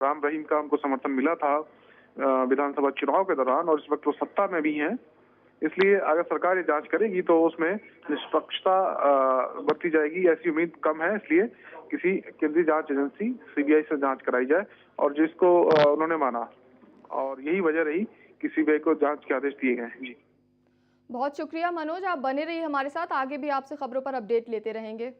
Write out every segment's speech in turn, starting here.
राम रहीम का उनको समर्थन मिला था विधानसभा चुनाव के दौरान, और इस वक्त वो सत्ता में भी हैं। इसलिए अगर सरकार ये जांच करेगी तो उसमें निष्पक्षता बरती जाएगी, ऐसी उम्मीद कम है। इसलिए किसी केंद्रीय जांच एजेंसी सीबीआई से जांच कराई जाए, और जिसको उन्होंने माना, और यही वजह रही कि सीबीआई को जांच के आदेश दिए गए हैं। जी, बहुत शुक्रिया मनोज, आप बने रहिए हमारे साथ, आगे भी आपसे खबरों पर अपडेट लेते रहेंगे।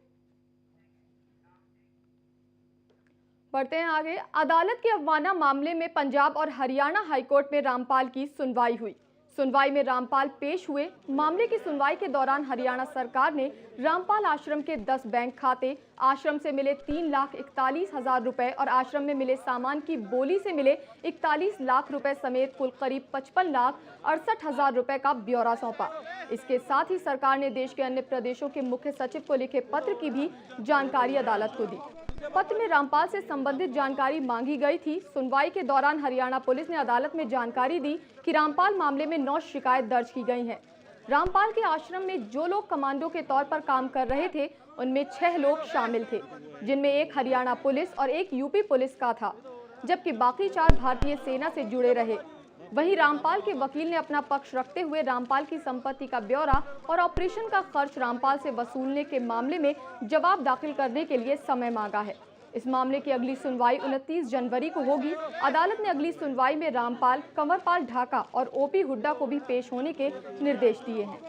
बढ़ते हैं आगे। अदालत के अवमानना मामले में पंजाब और हरियाणा हाईकोर्ट में रामपाल की सुनवाई हुई। सुनवाई में रामपाल पेश हुए। मामले की सुनवाई के दौरान हरियाणा सरकार ने रामपाल आश्रम के 10 बैंक खाते, आश्रम से मिले 3,41,000 रुपए और आश्रम में मिले सामान की बोली से मिले 41 लाख रुपए समेत कुल करीब 55,68,000 रुपए का ब्यौरा सौंपा। इसके साथ ही सरकार ने देश के अन्य प्रदेशों के मुख्य सचिव को लिखे पत्र की भी जानकारी अदालत को दी। पत्र में रामपाल से संबंधित जानकारी मांगी गई थी। सुनवाई के दौरान हरियाणा पुलिस ने अदालत में जानकारी दी कि रामपाल मामले में 9 शिकायत दर्ज की गई हैं। रामपाल के आश्रम में जो लोग कमांडो के तौर पर काम कर रहे थे, उनमें 6 लोग शामिल थे, जिनमें एक हरियाणा पुलिस और एक यूपी पुलिस का था, जबकि बाकी 4 भारतीय सेना से जुड़े रहे। वहीं रामपाल के वकील ने अपना पक्ष रखते हुए रामपाल की संपत्ति का ब्यौरा और ऑपरेशन का खर्च रामपाल से वसूलने के मामले में जवाब दाखिल करने के लिए समय मांगा है। इस मामले की अगली सुनवाई 29 जनवरी को होगी। अदालत ने अगली सुनवाई में रामपाल, कंवरपाल ढाका और ओपी हुड्डा को भी पेश होने के निर्देश दिए हैं।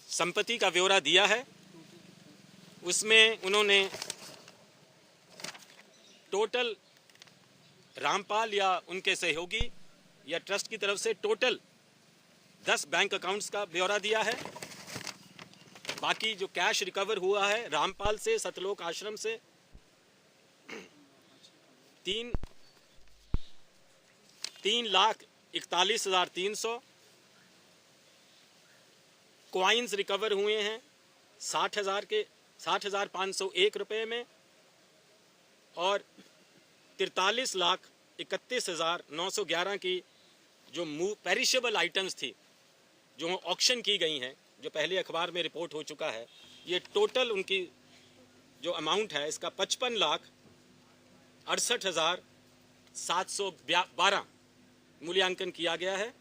संपत्ति का ब्यौरा दिया है, उसमें उन्होंने टोटल रामपाल या उनके सहयोगी या ट्रस्ट की तरफ से टोटल 10 बैंक अकाउंट्स का ब्यौरा दिया है। बाकी जो कैश रिकवर हुआ है रामपाल से, सतलोक आश्रम से 3,41,300 कॉइन्स रिकवर हुए हैं 60,501 रुपए में, और 43,31,911 की जो पेरिशेबल आइटम्स थी जो ऑक्शन की गई हैं, जो पहले अखबार में रिपोर्ट हो चुका है। ये टोटल उनकी जो अमाउंट है इसका 55,68,712 मूल्यांकन किया गया है।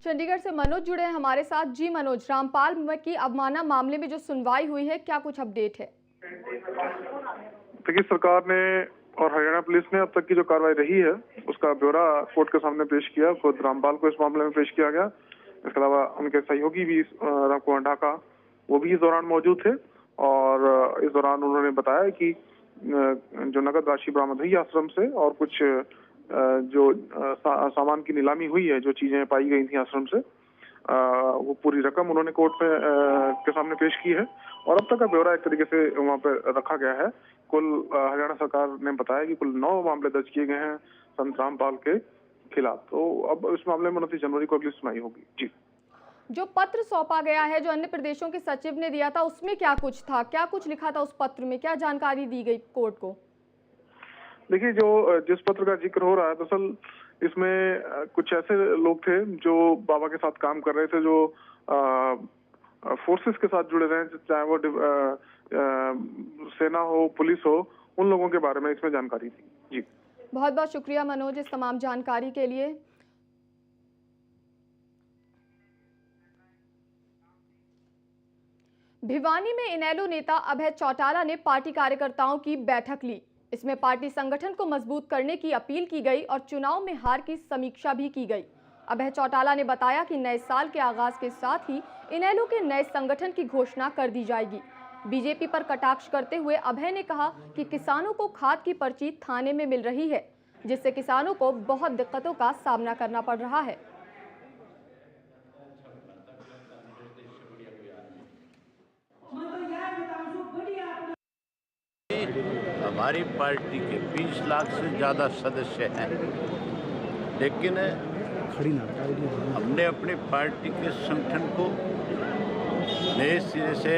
चंडीगढ़ से मनोज जुड़े हैं हमारे साथ। जी मनोज, रामपाल की अवमानना मामले में जो सुनवाई हुई है, क्या कुछ अपडेट है? देखिए, सरकार ने और हरियाणा पुलिस ने अब तक की जो कार्रवाई रही है उसका ब्यौरा कोर्ट के सामने पेश किया। खुद रामपाल को इस मामले में पेश किया गया। इसके अलावा उनके सहयोगी भी रामकुमार ढाका, वो भी इस दौरान मौजूद थे, और इस दौरान उन्होंने बताया कि जो नकद राशि बरामद हुई आश्रम से और कुछ जो सामान की नीलामी हुई है, जो चीजें पाई गई थी आश्रम से, वो पूरी रकम उन्होंने कोर्ट में के सामने पेश की है, और अब तक का ब्यौरा एक तरीके से वहाँ पे रखा गया है। कुल हरियाणा सरकार ने बताया कि कुल 9 मामले दर्ज किए गए हैं संत रामपाल के खिलाफ। तो अब इस मामले में 29 जनवरी को अगली सुनवाई होगी। जी, जो पत्र सौंपा गया है, जो अन्य प्रदेशों के सचिव ने दिया था, उसमें क्या कुछ था, क्या कुछ लिखा था उस पत्र में, क्या जानकारी दी गई कोर्ट को? देखिए, जिस पत्र का जिक्र हो रहा है, दरअसल इसमें कुछ ऐसे लोग थे जो बाबा के साथ काम कर रहे थे, जो फोर्सेस के साथ जुड़े रहे, चाहे वो सेना हो, पुलिस हो, उन लोगों के बारे में इसमें जानकारी थी। जी, बहुत बहुत शुक्रिया मनोज इस तमाम जानकारी के लिए। भिवानी में इनेलो नेता अभय चौटाला ने पार्टी कार्यकर्ताओं की बैठक ली। इसमें पार्टी संगठन को मजबूत करने की अपील की गई और चुनाव में हार की समीक्षा भी की गई। अभय चौटाला ने बताया कि नए साल के आगाज के साथ ही इनेलो के नए संगठन की घोषणा कर दी जाएगी। बीजेपी पर कटाक्ष करते हुए अभय ने कहा कि किसानों को खाद की पर्ची थाने में मिल रही है, जिससे किसानों को बहुत दिक्कतों का सामना करना पड़ रहा है। हमारी पार्टी के 20 लाख से ज़्यादा सदस्य हैं, लेकिन हमने अपनी पार्टी के संगठन को नए सिरे से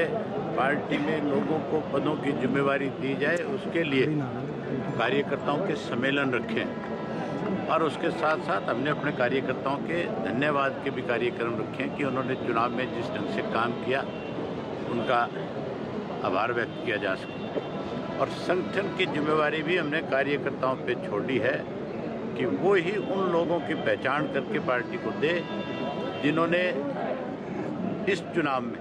पार्टी में लोगों को पदों की जिम्मेवारी दी जाए, उसके लिए कार्यकर्ताओं के सम्मेलन रखें, और उसके साथ साथ हमने अपने कार्यकर्ताओं के धन्यवाद के भी कार्यक्रम रखे कि उन्होंने चुनाव में जिस ढंग से काम किया, उनका आभार व्यक्त किया जा सके। और संगठन की जिम्मेवारी भी हमने कार्यकर्ताओं पे छोड़ी है कि वो ही उन लोगों की पहचान करके पार्टी को दे जिन्होंने इस चुनाव में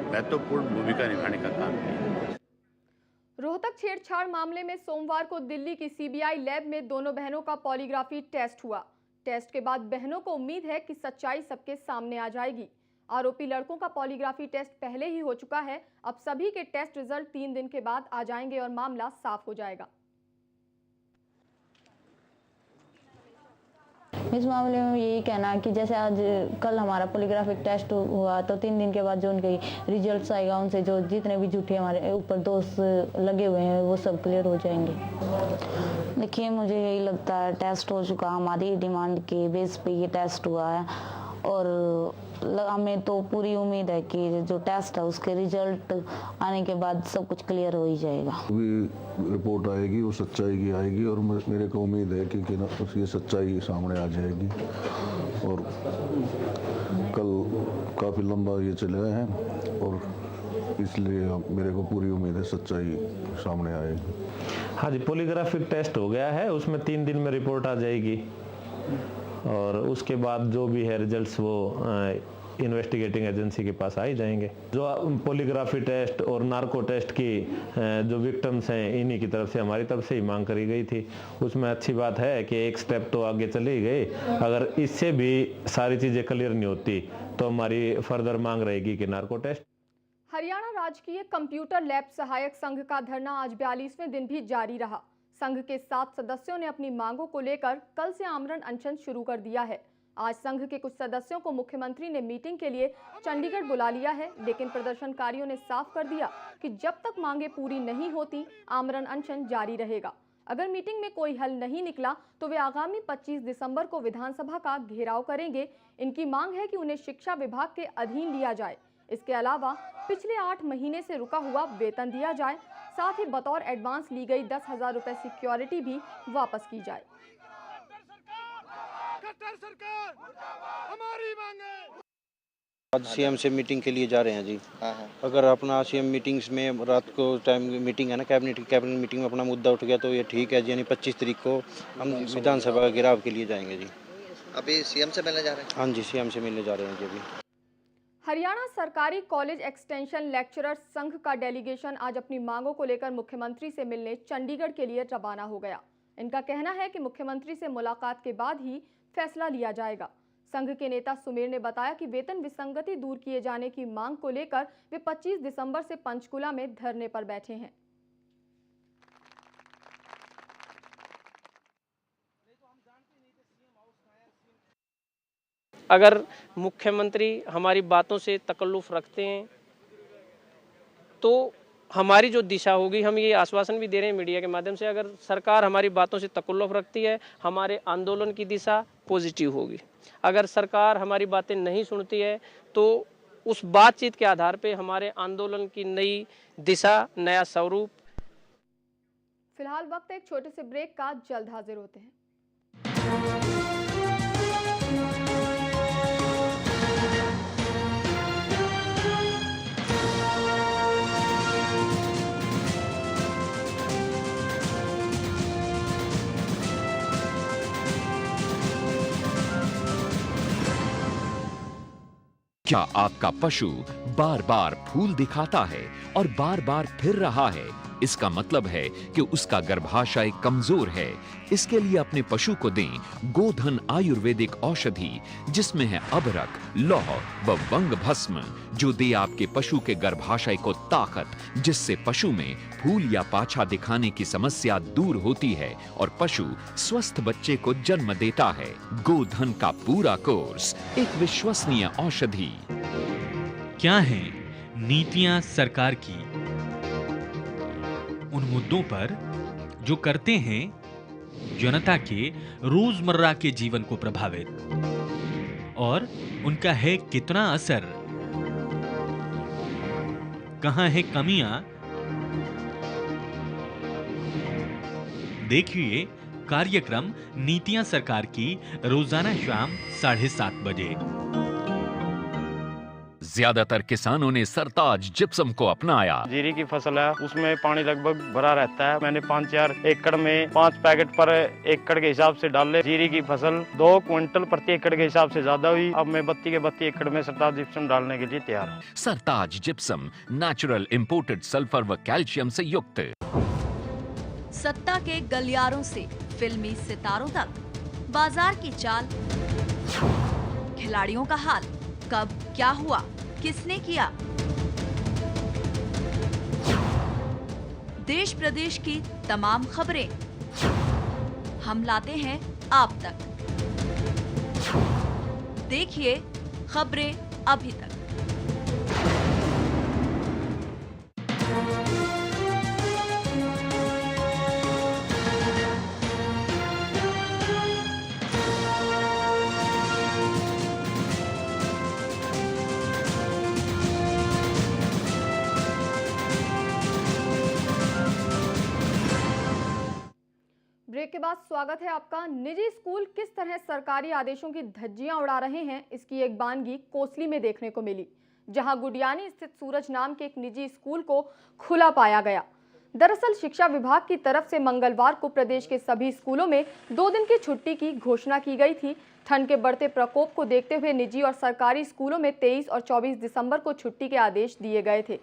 महत्वपूर्ण भूमिका निभाने का काम किया। रोहतक छेड़छाड़ मामले में सोमवार को दिल्ली की सीबीआई लैब में दोनों बहनों का पॉलीग्राफी टेस्ट हुआ। टेस्ट के बाद बहनों को उम्मीद है कि सच्चाई सबके सामने आ जाएगी। आरोपी लड़कों का पॉलीग्राफी टेस्ट पहले ही हो चुका है। अब सभी के टेस्ट रिजल्ट 3 दिन के बाद आ जाएंगे और मामला साफ हो जाएगा। इस मामले में यही कहना है कि जैसे आज कल हमारा पॉलीग्राफिक टेस्ट हुआ तो 3 दिन के बाद जो उनके रिजल्ट्स आएगा, उनसे जो जितने भी झूठे हमारे ऊपर दोष लगे हुए हैं वो सब क्लियर हो जाएंगे। देखिए, मुझे यही लगता है टेस्ट हो चुका, हमारी डिमांड के बेस पे ये टेस्ट हुआ है और हमें तो पूरी उम्मीद है कि जो टेस्ट है उसके रिजल्ट आने के बाद सब कुछ क्लियर हो ही जाएगा। अभी रिपोर्ट आएगी वो सच्चाई की आएगी और मेरे को उम्मीद है कि ये सच्चाई सामने आ जाएगी। और कल काफ़ी लंबा ये चले हैं और इसलिए मेरे को पूरी उम्मीद है सच्चाई सामने आएगी। हाँ जी, पॉलीग्राफिक टेस्ट हो गया है, उसमें 3 दिन में रिपोर्ट आ जाएगी और उसके बाद जो भी है रिजल्ट्स वो इन्वेस्टिगेटिंग एजेंसी के पास आ ही जाएंगे। जो पॉलीग्राफी टेस्ट और नार्को टेस्ट की जो विक्टिम्स हैं इन्हीं की तरफ से, हमारी तरफ से ही मांग करी गई थी। उसमें अच्छी बात है कि एक स्टेप तो आगे चले गए। अगर इससे भी सारी चीज़ें क्लियर नहीं होती तो हमारी फर्दर मांग रहेगी कि नार्को टेस्ट। हरियाणा राजकीय कंप्यूटर लैब सहायक संघ का धरना आज 42वें दिन भी जारी रहा। संघ के 7 सदस्यों ने अपनी मांगों को लेकर कल से आमरण अनशन शुरू कर दिया है। आज संघ के कुछ सदस्यों को मुख्यमंत्री ने मीटिंग के लिए चंडीगढ़ बुला लिया है, लेकिन प्रदर्शनकारियों ने साफ कर दिया कि जब तक मांगे पूरी नहीं होती आमरण अनशन जारी रहेगा। अगर मीटिंग में कोई हल नहीं निकला तो वे आगामी 25 दिसंबर को विधानसभा का घेराव करेंगे। इनकी मांग है कि उन्हें शिक्षा विभाग के अधीन लिया जाए। इसके अलावा पिछले 8 महीने से रुका हुआ वेतन दिया जाए, साथ ही बतौर एडवांस ली गई 10,000 रुपए सिक्योरिटी भी वापस की जाए। आज सीएम से मीटिंग के लिए जा रहे हैं जी। अगर अपना सीएम मीटिंग्स में रात को टाइम मीटिंग है ना, कैबिनेट मीटिंग में अपना मुद्दा उठ गया तो ये ठीक है जी। यानी 25 तारीख को हम विधानसभा का घेराव के लिए जाएंगे जी। अभी सीएम से मिलने जा रहे हैं? हाँ जी, सीएम से मिलने जा रहे हैं जी। अभी हरियाणा सरकारी कॉलेज एक्सटेंशन लेक्चरर्स संघ का डेलीगेशन आज अपनी मांगों को लेकर मुख्यमंत्री से मिलने चंडीगढ़ के लिए रवाना हो गया। इनका कहना है कि मुख्यमंत्री से मुलाकात के बाद ही फैसला लिया जाएगा। संघ के नेता सुमेर ने बताया कि वेतन विसंगति दूर किए जाने की मांग को लेकर वे 25 दिसंबर से पंचकुला में धरने पर बैठे हैं। अगर मुख्यमंत्री हमारी बातों से तकल्लुफ रखते हैं तो हमारी जो दिशा होगी, हम ये आश्वासन भी दे रहे हैं मीडिया के माध्यम से, अगर सरकार हमारी बातों से तकल्लुफ रखती है हमारे आंदोलन की दिशा पॉजिटिव होगी। अगर सरकार हमारी बातें नहीं सुनती है तो उस बातचीत के आधार पे हमारे आंदोलन की नई दिशा, नया स्वरूप। फिलहाल वक्त एक छोटे से ब्रेक का, जल्द हाजिर होते हैं। क्या आपका पशु बार बार फूल दिखाता है और बार बार फिर रहा है? इसका मतलब है कि उसका गर्भाशय कमजोर है। इसके लिए अपने पशु को दें गोधन आयुर्वेदिक औषधि, जिसमें है अबरक, लौह व वंग भस्म, जो दे आपके पशु के गर्भाशय को ताकत, जिससे पशु में फूल या पाछा दिखाने की समस्या दूर होती है और पशु स्वस्थ बच्चे को जन्म देता है। गोधन का पूरा कोर्स, एक विश्वसनीय औषधि। क्या है नीतियां सरकार की उन मुद्दों पर जो करते हैं जनता के रोजमर्रा के जीवन को प्रभावित, और उनका है कितना असर? कहां है कमियां? देखिए कार्यक्रम नीतियां सरकार की रोजाना शाम 7:30 बजे। ज्यादातर किसानों ने सरताज जिप्सम को अपनाया। जीरी की फसल है, उसमें पानी लगभग भरा रहता है। मैंने 5-4 एकड़ में 5 पैकेट पर एकड़ के हिसाब से डाले। जीरी की फसल 2 क्विंटल प्रति एकड़ के हिसाब से ज्यादा हुई। अब मैं 32 एकड़ में सरताज जिप्सम डालने के लिए तैयार हूँ। सरताज जिप्सम नेचुरल इंपोर्टेड सल्फर व कैल्शियम से युक्त। सत्ता के गलियारों से फिल्मी सितारों तक, बाजार की चाल, खिलाड़ियों का हाल, कब क्या हुआ, किसने किया, देश प्रदेश की तमाम खबरें हम लाते हैं आप तक। देखिए खबरें अभी तक। ब्रेक के बाद स्वागत है आपका। निजी स्कूल किस तरह सरकारी आदेशों की धज्जियां उड़ा रहे हैं, इसकी एक बानगी कोसली में देखने को मिली, जहां गुडियानी स्थित सूरज नाम के एक निजी स्कूल को खुला पाया गया। दरअसल शिक्षा विभाग की तरफ से मंगलवार को प्रदेश के सभी स्कूलों में 2 दिन की छुट्टी की घोषणा की गई थी। ठंड के बढ़ते प्रकोप को देखते हुए निजी और सरकारी स्कूलों में 23 और 24 दिसंबर को छुट्टी के आदेश दिए गए थे,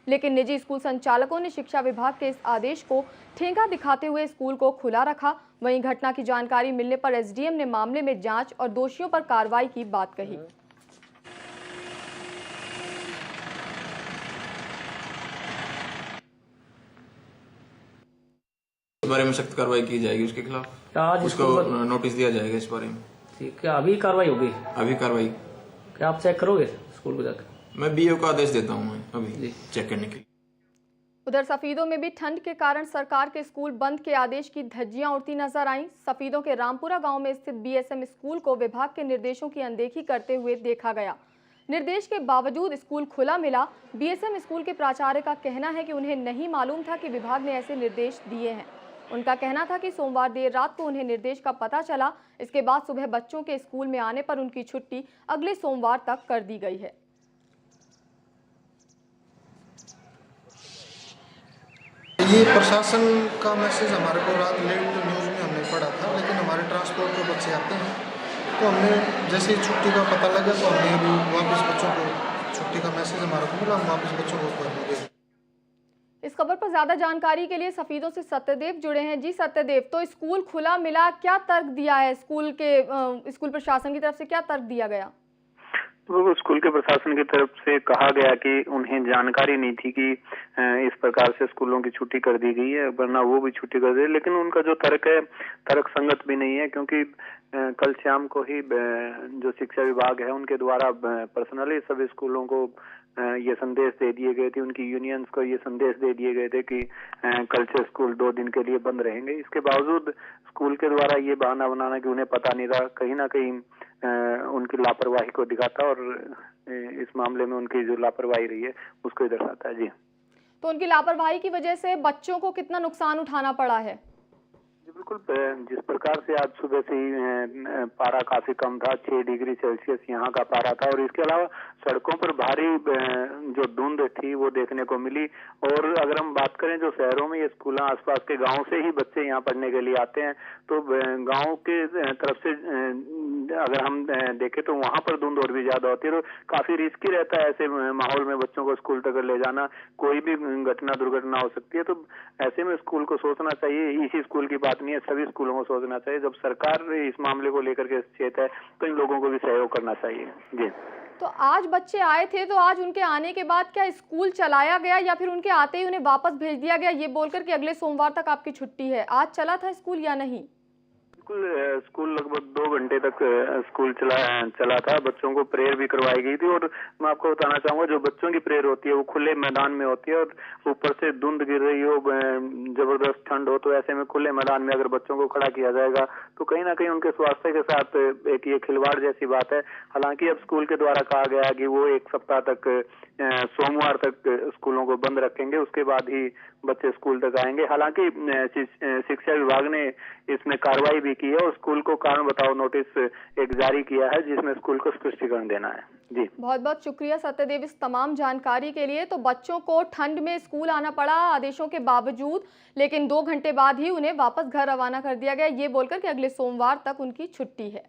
लेकिन निजी स्कूल संचालकों ने शिक्षा विभाग के इस आदेश को ठेंगा दिखाते हुए स्कूल को खुला रखा। वहीं घटना की जानकारी मिलने पर एसडीएम ने मामले में जांच और दोषियों पर कार्रवाई की बात कही। इस बारे में सख्त कार्रवाई की जाएगी उसके खिलाफ। आज उसको नोटिस दिया जाएगा इस बारे में। ठीक है, अभी कार्रवाई होगी? अभी कार्रवाई। क्या आप चेक करोगे स्कूल को जाकर? मैं बीओ का आदेश देता हूँ अभी चेक करने के लिए। उधर सफीदों में भी ठंड के कारण सरकार के स्कूल बंद के आदेश की धज्जियां उड़ती नजर आईं। सफीदों के रामपुरा गांव में स्थित बीएसएम स्कूल को विभाग के निर्देशों की अनदेखी करते हुए देखा गया। निर्देश के बावजूद स्कूल खुला मिला। बीएसएम स्कूल के प्राचार्य का कहना है कि उन्हें नहीं मालूम था कि विभाग ने ऐसे निर्देश दिए हैं। उनका कहना था कि सोमवार देर रात को उन्हें निर्देश का पता चला। इसके बाद सुबह बच्चों के स्कूल में आने पर उनकी छुट्टी अगले सोमवार तक कर दी गई है। ये प्रशासन का मैसेज हमारे को रात लेट न्यूज़ में हमने पढ़ा था, लेकिन हमारे ट्रांसपोर्ट के बच्चे आते हैं तो हमने जैसे ही छुट्टी का पता लगा तो हमने अभी वापस बच्चों को छुट्टी का मैसेज हमारे को मिला, हम वापस बच्चों को पढ़ने गए। इस खबर पर ज्यादा जानकारी के लिए सफीदों से सत्यदेव जुड़े हैं। जी सत्यदेव, तो स्कूल खुला मिला, क्या तर्क दिया है स्कूल प्रशासन की तरफ से, क्या तर्क दिया गया? तो स्कूल के प्रशासन की तरफ से कहा गया कि उन्हें जानकारी नहीं थी कि इस प्रकार से स्कूलों की छुट्टी कर दी गई है, वरना वो भी छुट्टी कर दी। लेकिन उनका जो तर्क है तर्क संगत भी नहीं है, क्योंकि कल शाम को ही जो शिक्षा विभाग है उनके द्वारा पर्सनली सभी स्कूलों को ये संदेश दे दिए गए थे, उनकी यूनियंस को ये संदेश दे दिए गए थे कि कल से स्कूल 2 दिन के लिए बंद रहेंगे। इसके बावजूद स्कूल के द्वारा ये बहाना बनाना कि उन्हें पता नहीं था, कहीं ना कहीं उनकी लापरवाही को दिखाता और इस मामले में उनकी जो लापरवाही रही है उसको दर्शाता है। जी, तो उनकी लापरवाही की वजह से बच्चों को कितना नुकसान उठाना पड़ा है? जी बिल्कुल, जिस प्रकार से आज सुबह से ही पारा काफी कम था, 6 डिग्री सेल्सियस यहाँ का पारा था, और इसके अलावा सड़कों पर भारी जो धुंध थी वो देखने को मिली। और अगर हम बात करें जो शहरों में ये स्कूल आसपास के गांव से ही बच्चे यहाँ पढ़ने के लिए आते हैं, तो गांव के तरफ से अगर हम देखें तो वहां पर धुंध और भी ज्यादा होती है, तो काफी रिस्की रहता है ऐसे माहौल में बच्चों को स्कूल तक ले जाना, कोई भी घटना दुर्घटना हो सकती है। तो ऐसे में स्कूल को सोचना चाहिए, इसी स्कूल की बात नहीं है, सभी स्कूलों को सोचना चाहिए। जब सरकार इस मामले को लेकर के सचेत है तो इन लोगों को भी सहयोग करना चाहिए। जी, तो आज बच्चे आए थे, तो आज उनके आने के बाद क्या स्कूल चलाया गया या फिर उनके आते ही उन्हें वापस भेज दिया गया ये बोलकर कि अगले सोमवार तक आपकी छुट्टी है? आज चला था स्कूल या नहीं? स्कूल लगभग 2 घंटे तक स्कूल चला था। बच्चों को प्रेयर भी करवाई गई थी, और मैं आपको बताना चाहूंगा जो बच्चों की प्रेयर होती है वो खुले मैदान में होती है, और ऊपर से धुंध गिर रही हो, जबरदस्त ठंड हो, तो ऐसे में खुले मैदान में अगर बच्चों को खड़ा किया जाएगा तो कहीं ना कहीं उनके स्वास्थ्य के साथ एक ये खिलवाड़ जैसी बात है। हालांकि अब स्कूल के द्वारा कहा गया कि वो 1 सप्ताह तक सोमवार तक स्कूलों को बंद रखेंगे, उसके बाद ही बच्चे स्कूल तक आएंगे। हालांकि शिक्षा विभाग ने इसमें कार्रवाई भी की है और स्कूल को कारण बताओ नोटिस एक जारी किया है, जिसमें स्कूल को स्पष्टीकरण देना है। जी बहुत बहुत शुक्रिया सत्यदेव इस तमाम जानकारी के लिए। तो बच्चों को ठंड में स्कूल आना पड़ा आदेशों के बावजूद, लेकिन 2 घंटे बाद ही उन्हें वापस घर रवाना कर दिया गया, ये बोलकर कि अगले सोमवार तक उनकी छुट्टी है।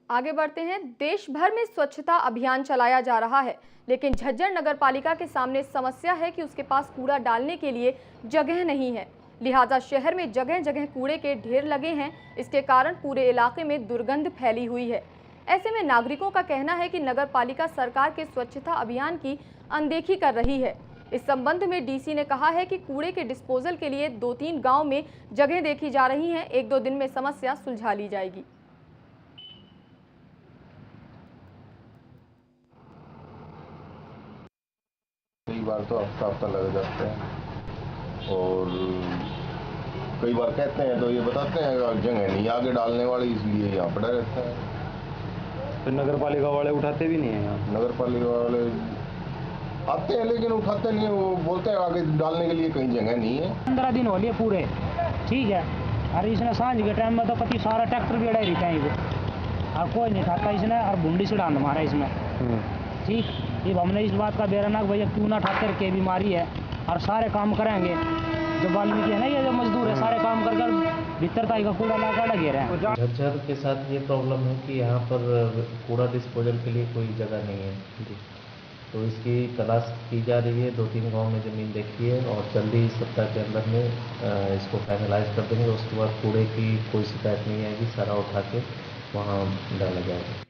आगे बढ़ते हैं। देश भर में स्वच्छता अभियान चलाया जा रहा है, लेकिन झज्जर नगर पालिका के सामने समस्या है कि उसके पास कूड़ा डालने के लिए जगह नहीं है। लिहाजा शहर में जगह जगह कूड़े के ढेर लगे हैं। इसके कारण पूरे इलाके में दुर्गंध फैली हुई है। ऐसे में नागरिकों का कहना है कि नगर पालिका सरकार के स्वच्छता अभियान की अनदेखी कर रही है। इस संबंध में डीसी ने कहा है कि कूड़े के डिस्पोजल के लिए 2-3 गांव में जगह देखी जा रही है। 1-2 दिन में समस्या सुलझा ली जाएगी। कई बार तो हफ्ता लग जाते हैं और कई बार कहते हैं तो ये बताते हैं जगह नहीं आगे डालने वाली, इसलिए यहाँ पड़ा रहता है। फिर नगर पालिका वाले उठाते भी नहीं है यहाँ? नगर पालिका वाले आते हैं लेकिन उठाते नहीं है, वो बोलते हैं आगे डालने के लिए कहीं जगह नहीं है। 15 दिन हो लिए पूरे, ठीक है। और इसने सांझ के टाइम में तो पति सारा ट्रैक्टर भी अड़ाई रहता है और कोई नहीं खाता इसने, और भुंडी से डांध मारा इसमें, ठीक। जब हमने इस बात का बेराना भैया क्यों ना ठाकर के बीमारी है और सारे काम करेंगे, जो वाल्मीकि है ना, ये जो मजदूर है सारे काम कर भीतर ताई का कूड़ा लाकर लगे रहे। झज्जर के साथ ये प्रॉब्लम है कि यहाँ पर कूड़ा डिस्पोजल के लिए कोई जगह नहीं है, तो इसकी तलाश की जा रही है। 2-3 गांव में ज़मीन देखी है और जल्दी इस सप्ताह के अंदर में इसको फाइनलाइज कर देंगे। उसके बाद कूड़े की कोई शिकायत नहीं आएगी, सारा उठा के वहाँ डाला जाएगा।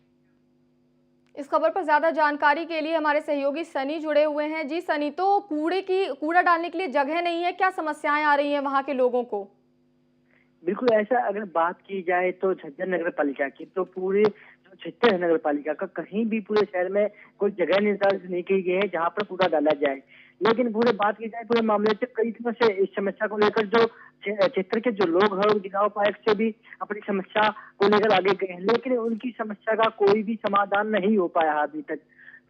इस खबर पर ज्यादा जानकारी के लिए हमारे सहयोगी सनी जुड़े हुए हैं। जी सनी, तो कूड़ा डालने के लिए जगह नहीं है, क्या समस्याएं आ रही हैं वहां के लोगों को? बिल्कुल ऐसा अगर बात की जाए तो झज्जर नगर पालिका की, तो पूरे जो क्षेत्र है नगर पालिका का, कहीं भी पूरे शहर में कोई जगह निर्धारित नहीं की गई है जहाँ पर कूड़ा डाला जाए। लेकिन पूरे बात की जाए पूरे मामले से कई दिनों से इस समस्या को लेकर जो क्षेत्र के जो लोग हैं जिला उपायुक्त से भी अपनी समस्या को लेकर आगे गए हैं, लेकिन उनकी समस्या का कोई भी समाधान नहीं हो पाया अभी तक।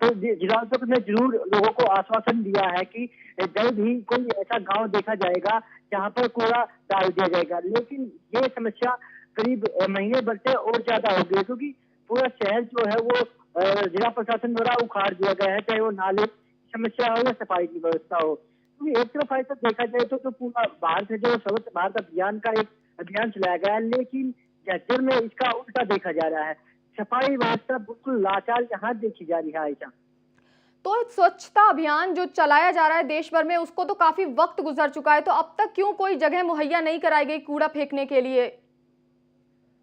तो जिला उपायुक्त ने जरूर लोगों को आश्वासन दिया है कि जल्द ही कोई ऐसा गांव देखा जाएगा जहां पर कूड़ा डाल दिया जाएगा, लेकिन ये समस्या करीब महीने भर से और ज्यादा हो गई है, क्योंकि पूरा शहर जो है वो जिला प्रशासन द्वारा उखाड़ दिया गया है, चाहे वो नाले समस्या हो या सफाई की व्यवस्था हो। क्योंकि एक तरफ ऐसा देखा जाए तो पूरा भारत से जो स्वच्छ भारत अभियान का एक अभियान चलाया गया है, लेकिन झज्जर में इसका उल्टा देखा जा रहा है। सफाई व्यवस्था बिल्कुल लाचार यहाँ देखी जा रही है। आयशा, तो स्वच्छता अभियान जो चलाया जा रहा है देश भर में, उसको तो काफी वक्त गुजर चुका है, तो अब तक क्यों कोई जगह मुहैया नहीं कराई गई कूड़ा फेंकने के लिए?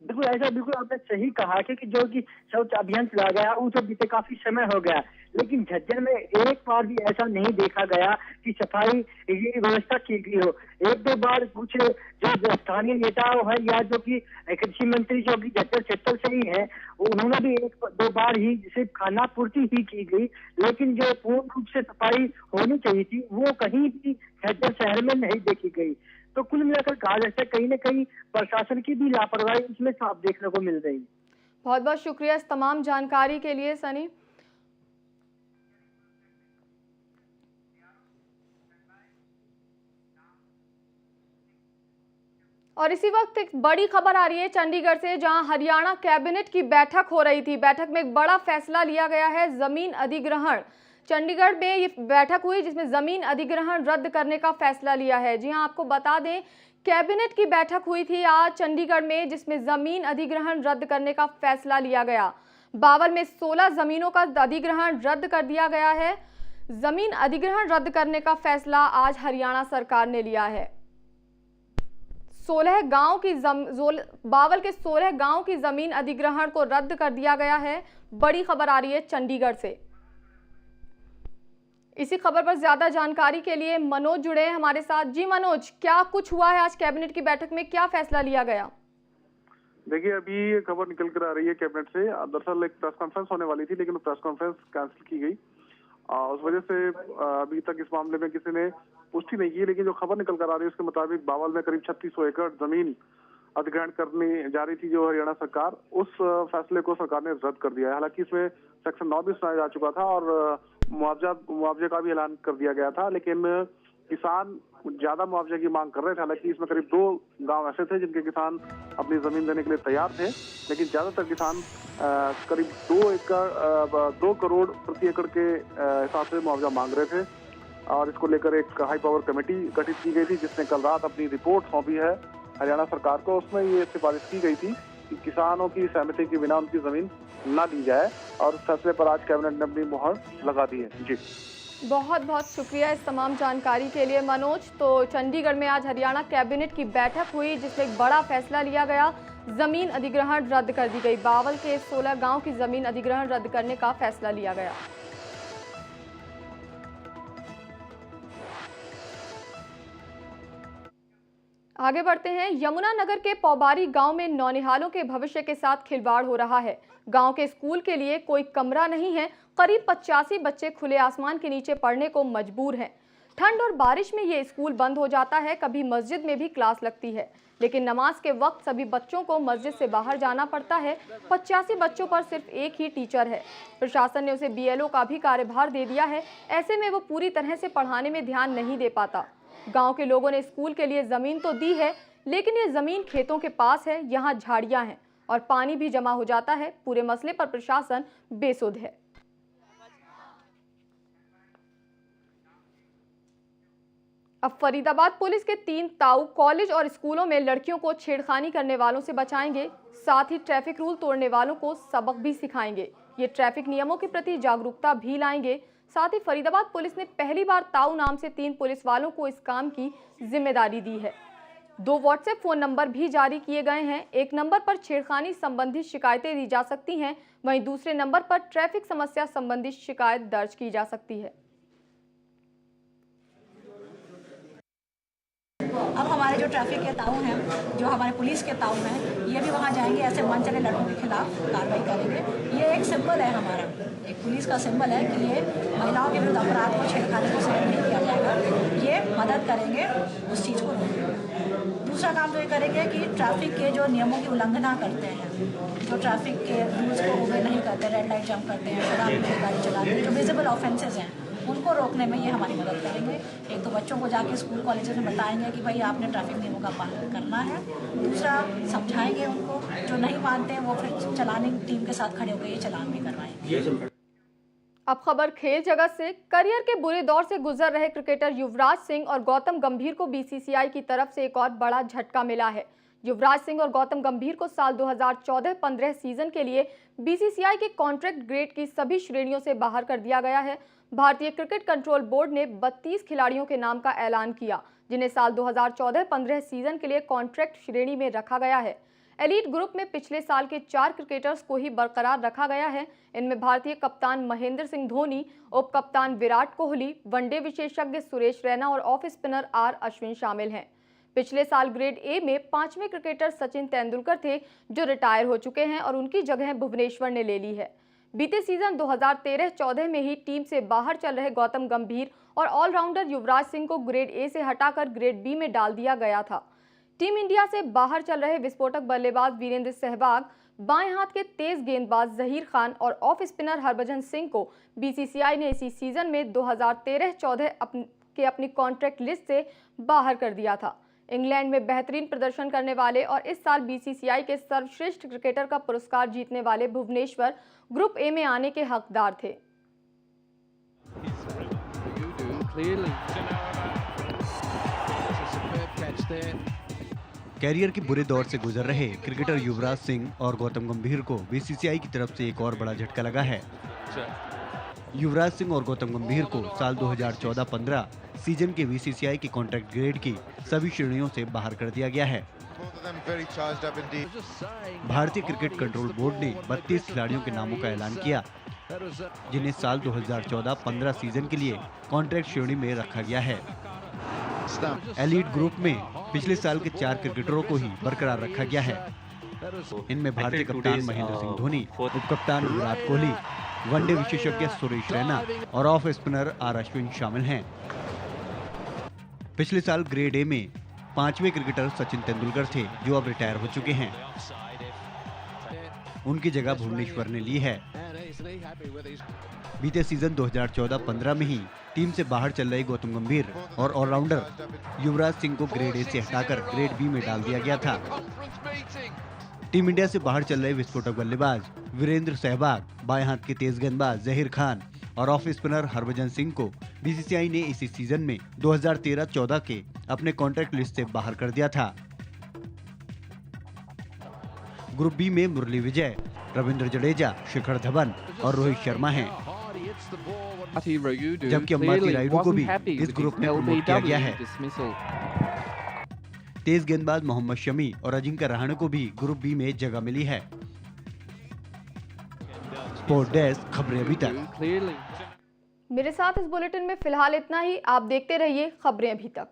बिल्कुल ऐसा, बिल्कुल आपने सही कहा कि जो कि स्वच्छ अभियान चलाया गया उसे बीते काफी समय हो गया, लेकिन झज्जर में एक बार भी ऐसा नहीं देखा गया कि सफाई की व्यवस्था की गई हो। 1-2 बार कुछ जो स्थानीय नेता है या जो कि कृषि मंत्री जो कि झज्जर क्षेत्र से ही है, उन्होंने भी 1-2 बार ही सिर्फ खाना पूर्ति ही की गई, लेकिन जो पूर्ण रूप से सफाई होनी चाहिए थी वो कहीं भी झज्जर शहर में नहीं देखी गई। तो कुल मिलाकर कहा जाता है कहीं न कहीं प्रशासन की भी लापरवाही इसमें साफ देखने को मिल रही है। बहुत बहुत शुक्रिया इस तमाम जानकारी के लिए सनी। और इसी वक्त एक बड़ी खबर आ रही है चंडीगढ़ से, जहां हरियाणा कैबिनेट की बैठक हो रही थी। बैठक में एक बड़ा फैसला लिया गया है, जमीन अधिग्रहण। चंडीगढ़ में ये बैठक हुई जिसमें जमीन अधिग्रहण रद्द करने का फैसला लिया है। जी हां, आपको बता दें कैबिनेट की बैठक हुई थी आज चंडीगढ़ में, जिसमें जमीन अधिग्रहण रद्द करने का फैसला लिया गया। बावल में 16 जमीनों का अधिग्रहण रद्द कर दिया गया है। जमीन अधिग्रहण रद्द करने का फैसला आज हरियाणा सरकार ने लिया है। 16 गांव की बावल के 16 गांव की जमीन अधिग्रहण को रद्द कर दिया गया है। बड़ी खबर आ रही है चंडीगढ़ से। इसी खबर पर ज्यादा जानकारी के लिए मनोज जुड़े हैं हमारे साथ। जी मनोज, क्या कुछ हुआ है आज कैबिनेट की बैठक में, क्या फैसला लिया गया? देखिए, अभी ये खबर निकल कर आ रही है कैबिनेट से। दरअसल एक प्रेस कॉन्फ्रेंस होने वाली थी, लेकिन प्रेस कॉन्फ्रेंस कैंसिल की गई। उस वजह से अभी तक इस मामले में किसी ने पुष्टि नहीं की, लेकिन जो खबर निकल कर आ रही है उसके मुताबिक बावल में करीब 3600 एकड़ जमीन अधिग्रहण करने जा रही थी जो हरियाणा सरकार, उस फैसले को सरकार ने रद्द कर दिया है। हालांकि इसमें सेक्शन 9 भी सुनाया जा चुका था और मुआवजे का भी ऐलान कर दिया गया था, लेकिन किसान ज्यादा मुआवजे की मांग कर रहे थे। हालांकि इसमें करीब 2 गांव ऐसे थे जिनके किसान अपनी जमीन देने के लिए तैयार थे, लेकिन ज्यादातर किसान करीब 2 करोड़ प्रति एकड़ के हिसाब से मुआवजा मांग रहे थे। और इसको लेकर एक हाई पावर कमेटी गठित की गई थी, जिसने कल रात अपनी रिपोर्ट सौंपी है हरियाणा सरकार को। उसमें ये सिफारिश की गई थी कि किसानों की सहमति के बिना उनकी जमीन न ली जाए, और उस फैसले पर आज कैबिनेट ने अपनी मुहर लगा दी है। जी, बहुत बहुत शुक्रिया इस तमाम जानकारी के लिए मनोज। तो चंडीगढ़ में आज हरियाणा कैबिनेट की बैठक हुई, जिसमें एक बड़ा फैसला लिया गया। जमीन अधिग्रहण रद्द कर दी गई। बावल के 16 गांव की जमीन अधिग्रहण रद्द करने का फैसला लिया गया। आगे बढ़ते हैं। यमुनानगर के पौबारी गांव में नौनिहालों के भविष्य के साथ खिलवाड़ हो रहा है। गांव के स्कूल के लिए कोई कमरा नहीं है। करीब 85 बच्चे खुले आसमान के नीचे पढ़ने को मजबूर हैं। ठंड और बारिश में ये स्कूल बंद हो जाता है। कभी मस्जिद में भी क्लास लगती है, लेकिन नमाज के वक्त सभी बच्चों को मस्जिद से बाहर जाना पड़ता है। 85 बच्चों पर सिर्फ एक ही टीचर है। प्रशासन ने उसे BLO का भी कार्यभार दे दिया है। ऐसे में वो पूरी तरह से पढ़ाने में ध्यान नहीं दे पाता। गांव के लोगों ने स्कूल के लिए जमीन तो दी है, लेकिन ये जमीन खेतों के पास है। यहाँ झाड़ियां हैं और पानी भी जमा हो जाता है। पूरे मसले पर प्रशासन बेसुध है। अब फरीदाबाद पुलिस के 3 ताऊ कॉलेज और स्कूलों में लड़कियों को छेड़खानी करने वालों से बचाएंगे। साथ ही ट्रैफिक रूल तोड़ने वालों को सबक भी सिखाएंगे। ये ट्रैफिक नियमों के प्रति जागरूकता भी लाएंगे। साथ ही फरीदाबाद पुलिस ने पहली बार ताऊ नाम से 3 पुलिस वालों को इस काम की जिम्मेदारी दी है। 2 व्हाट्सएप फोन नंबर भी जारी किए गए हैं। एक नंबर पर छेड़खानी संबंधी शिकायतें दी जा सकती हैं, वहीं दूसरे नंबर पर ट्रैफिक समस्या संबंधी शिकायत दर्ज की जा सकती है। अब हमारे जो ट्रैफिक के ताऊ हैं, जो हमारे पुलिस के ताऊ हैं, ये भी वहाँ जाएंगे, ऐसे मनचले लड़कों के खिलाफ कार्रवाई करेंगे। ये एक सिंबल है हमारा, एक पुलिस का सिंबल है कि ये महिलाओं के विरुद्ध अपराध को छेड़खानी को सहन नहीं किया जाएगा। ये मदद करेंगे उस चीज़ को रोकने। दूसरा काम जो ये करेंगे कि ट्रैफिक के जो नियमों की उल्लंघना करते हैं, जो ट्रैफिक के रूल्स को ओबे नहीं करते, रेड लाइट जंप करते हैं, शराब पी के गाड़ी चलाते हैं, जो विजिबल ऑफेंसेज हैं, उनको रोकने में ये हमारी मदद करेंगे। एक तो बच्चों को जाके स्कूल कॉलेजेस में बताएंगे कि भाई आपने ट्रैफिक नियमों का पालन करना है। दूसरा समझाएंगे उनको, जो नहीं मानते हैं वो फिर चलानी टीम के साथ खड़े होकर ये चलान भी करवाएंगे। अब खबर खेल जगत से। करियर के बुरे दौर से गुजर रहे क्रिकेटर युवराज सिंह और गौतम गंभीर को BCCI की तरफ से एक और बड़ा झटका मिला है। युवराज सिंह और गौतम गंभीर को साल 2014-15 सीजन के लिए BCCI के कॉन्ट्रैक्ट ग्रेड की सभी श्रेणियों से बाहर कर दिया गया है। भारतीय क्रिकेट कंट्रोल बोर्ड ने 32 खिलाड़ियों के नाम का ऐलान किया, जिन्हें साल 2014-15 सीजन के लिए कॉन्ट्रैक्ट श्रेणी में रखा गया है। एलीट ग्रुप में पिछले साल के 4 क्रिकेटर्स को ही बरकरार रखा गया है। इनमें भारतीय कप्तान महेंद्र सिंह धोनी, उप कप्तान विराट कोहली, वनडे विशेषज्ञ सुरेश रैना और ऑफ स्पिनर R अश्विन शामिल हैं। पिछले साल ग्रेड A में 5वें क्रिकेटर सचिन तेंदुलकर थे, जो रिटायर हो चुके हैं और उनकी जगह भुवनेश्वर ने ले ली है। बीते सीजन 2013-14 में ही टीम से बाहर चल रहे गौतम गंभीर और ऑलराउंडर युवराज सिंह को ग्रेड A से हटाकर ग्रेड B में डाल दिया गया था। टीम इंडिया से बाहर चल रहे विस्फोटक बल्लेबाज वीरेंद्र सहवाग, बाएं हाथ के तेज गेंदबाज जहीर खान और ऑफ स्पिनर हरभजन सिंह को BCCI ने इसी सीजन में 2013-14 के अपनी कॉन्ट्रैक्ट लिस्ट से बाहर कर दिया था। इंग्लैंड में बेहतरीन प्रदर्शन करने वाले और इस साल BCCI के सर्वश्रेष्ठ क्रिकेटर का पुरस्कार जीतने वाले भुवनेश्वर ग्रुप A में आने के हकदार थे। कैरियर के बुरे दौर से गुजर रहे क्रिकेटर युवराज सिंह और गौतम गंभीर को BCCI की तरफ से एक और बड़ा झटका लगा है। युवराज सिंह और गौतम गंभीर को साल 2014-15 सीजन के BCCI की कॉन्ट्रैक्ट ग्रेड की सभी श्रेणियों से बाहर कर दिया गया है। भारतीय क्रिकेट कंट्रोल बोर्ड ने 32 खिलाड़ियों के नामों का ऐलान किया, जिन्हें साल 2014-15 सीजन के लिए कॉन्ट्रैक्ट श्रेणी में रखा गया है। एलीट ग्रुप में पिछले साल के 4 क्रिकेटरों को ही बरकरार रखा गया है। इनमें भारतीय कप्तान महेंद्र सिंह धोनी, उप कप्तान विराट कोहली, वनडे विशेषज्ञ सुरेश रैना और ऑफ स्पिनर R अश्विन शामिल हैं। पिछले साल ग्रेड A में 5वें क्रिकेटर सचिन तेंदुलकर थे, जो अब रिटायर हो चुके हैं। उनकी जगह भुवनेश्वर ने ली है। बीते सीजन 2014-15 में ही टीम से बाहर चल रहे गौतम गंभीर और ऑलराउंडर युवराज सिंह को ग्रेड ए से हटाकर ग्रेड बी में डाल दिया गया था। टीम इंडिया से बाहर चल रहे विस्फोटक बल्लेबाज वीरेंद्र सहवाग, बाएं हाथ के तेज गेंदबाज जहीर खान और ऑफ स्पिनर हरभजन सिंह को बीसीसीआई ने इसी सीजन में 2013-14 के अपने कॉन्ट्रैक्ट लिस्ट से बाहर कर दिया था। ग्रुप बी में मुरली विजय, रविंद्र जडेजा, शिखर धवन और रोहित शर्मा हैं, जबकि अंबाती रायडू को भी इस ग्रुप में प्रमोट किया गया है। तेज गेंदबाज मोहम्मद शमी और अजिंक्य रहाणे को भी ग्रुप बी में जगह मिली है। स्पोर्ट डेस्क, खबरें अभी तक। मेरे साथ इस बुलेटिन में फिलहाल इतना ही। आप देखते रहिए खबरें अभी तक।